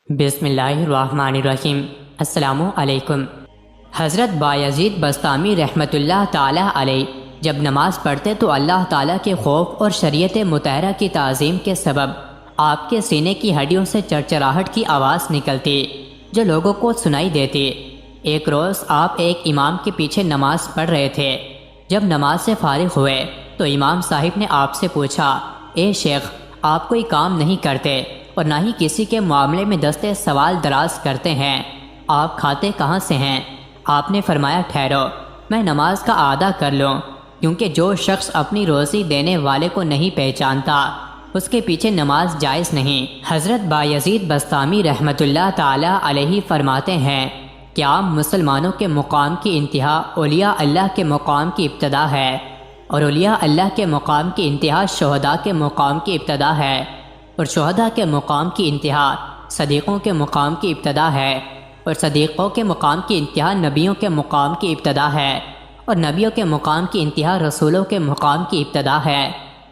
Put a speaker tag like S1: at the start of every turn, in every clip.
S1: بسم اللہ الرحمن الرحیم۔ السلام علیکم۔ حضرت بایزید بسطامی رحمۃ اللہ تعالی علیہ جب نماز پڑھتے تو اللہ تعالیٰ کے خوف اور شریعت مطہرہ کی تعظیم کے سبب آپ کے سینے کی ہڈیوں سے چرچراہٹ کی آواز نکلتی جو لوگوں کو سنائی دیتی۔ ایک روز آپ ایک امام کے پیچھے نماز پڑھ رہے تھے۔ جب نماز سے فارغ ہوئے تو امام صاحب نے آپ سے پوچھا، اے شیخ، آپ کوئی کام نہیں کرتے اور نہ ہی کسی کے معاملے میں دستے سوال دراز کرتے ہیں، آپ کھاتے کہاں سے ہیں؟ آپ نے فرمایا، ٹھہرو، میں نماز کا ادا کر لوں، کیونکہ جو شخص اپنی روزی دینے والے کو نہیں پہچانتا اس کے پیچھے نماز جائز نہیں۔ حضرت بایزید بسطامی رحمۃ اللہ تعالی علیہ فرماتے ہیں کہ عام مسلمانوں کے مقام کی انتہا اولیاء اللہ کے مقام کی ابتدا ہے، اور اولیاء اللہ کے مقام کی انتہا شہداء کے مقام کی ابتدا ہے، اور شہداء کے مقام کی انتہا صدیقوں کے مقام کی ابتدا ہے، اور صدیقوں کے مقام کی انتہا نبیوں کے مقام کی ابتدا ہے، اور نبیوں کے مقام کی انتہا رسولوں کے مقام کی ابتدا ہے،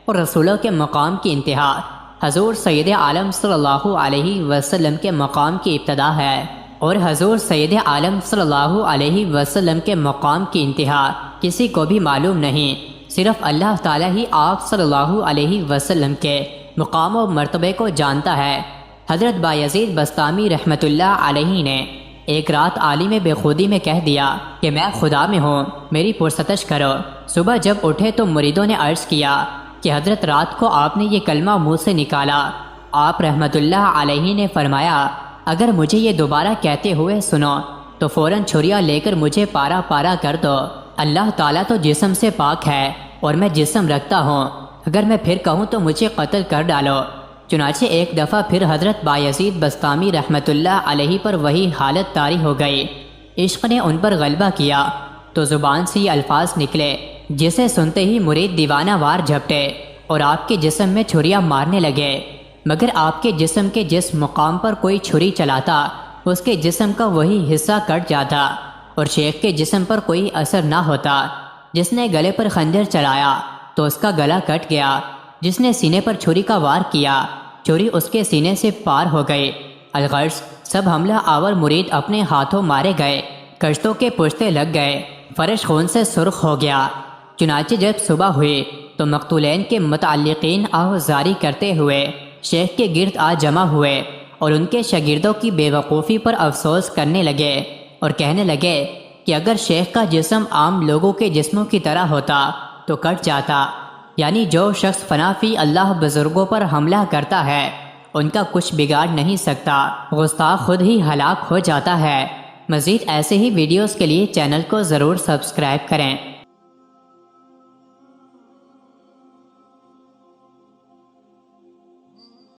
S1: اور رسولوں کے مقام کی انتہا حضور سید عالم صلی اللہ علیہ وسلم کے مقام کی ابتدا ہے، اور حضور سید عالم صلی اللہ علیہ وسلم کے مقام کی انتہا کسی کو بھی معلوم نہیں، صرف اللہ تعالیٰ ہی آپ صلی اللہ علیہ وسلم کے مقام و مرتبے کو جانتا ہے۔ حضرت بایزید بسطامی رحمۃ اللہ علیہ نے ایک رات عالم بے خودی میں کہہ دیا کہ میں خدا میں ہوں، میری پرستش کرو۔ صبح جب اٹھے تو مریدوں نے عرض کیا کہ حضرت رات کو آپ نے یہ کلمہ منہ سے نکالا۔ آپ رحمۃ اللہ علیہ نے فرمایا، اگر مجھے یہ دوبارہ کہتے ہوئے سنو تو فوراً چھریاں لے کر مجھے پارا پارا کر دو۔ اللہ تعالیٰ تو جسم سے پاک ہے اور میں جسم رکھتا ہوں، اگر میں پھر کہوں تو مجھے قتل کر ڈالو۔ چنانچہ ایک دفعہ پھر حضرت بایزید بسطامی رحمۃ اللہ علیہ پر وہی حالت طاری ہو گئی۔ عشق نے ان پر غلبہ کیا تو زبان سے یہ الفاظ نکلے جسے سنتے ہی مرید دیوانہ وار جھپٹے اور آپ کے جسم میں چھریاں مارنے لگے، مگر آپ کے جسم کے جس مقام پر کوئی چھری چلاتا اس کے جسم کا وہی حصہ کٹ جاتا، اور شیخ کے جسم پر کوئی اثر نہ ہوتا۔ جس نے گلے پر خنجر چلایا تو اس کا گلا کٹ گیا، جس نے سینے پر چھری کا وار کیا چھری اس کے سینے سے پار ہو گئی۔ الغرض سب حملہ آور مرید اپنے ہاتھوں مارے گئے، کشتوں کے پشتے لگ گئے، فرش خون سے سرخ ہو گیا۔ چنانچہ جب صبح ہوئی تو مقتولین کے متعلقین آہوازاری کرتے ہوئے شیخ کے گرد آ جمع ہوئے اور ان کے شاگردوں کی بے وقوفی پر افسوس کرنے لگے اور کہنے لگے کہ اگر شیخ کا جسم عام لوگوں کے جسموں کی طرح ہوتا تو کٹ جاتا، یعنی جو شخص فنا فی اللہ بزرگوں پر حملہ کرتا ہے ان کا کچھ بگاڑ نہیں سکتا، گستاخ خود ہی ہلاک ہو جاتا ہے۔ مزید ایسے ہی ویڈیوز کے لیے چینل کو ضرور سبسکرائب کریں۔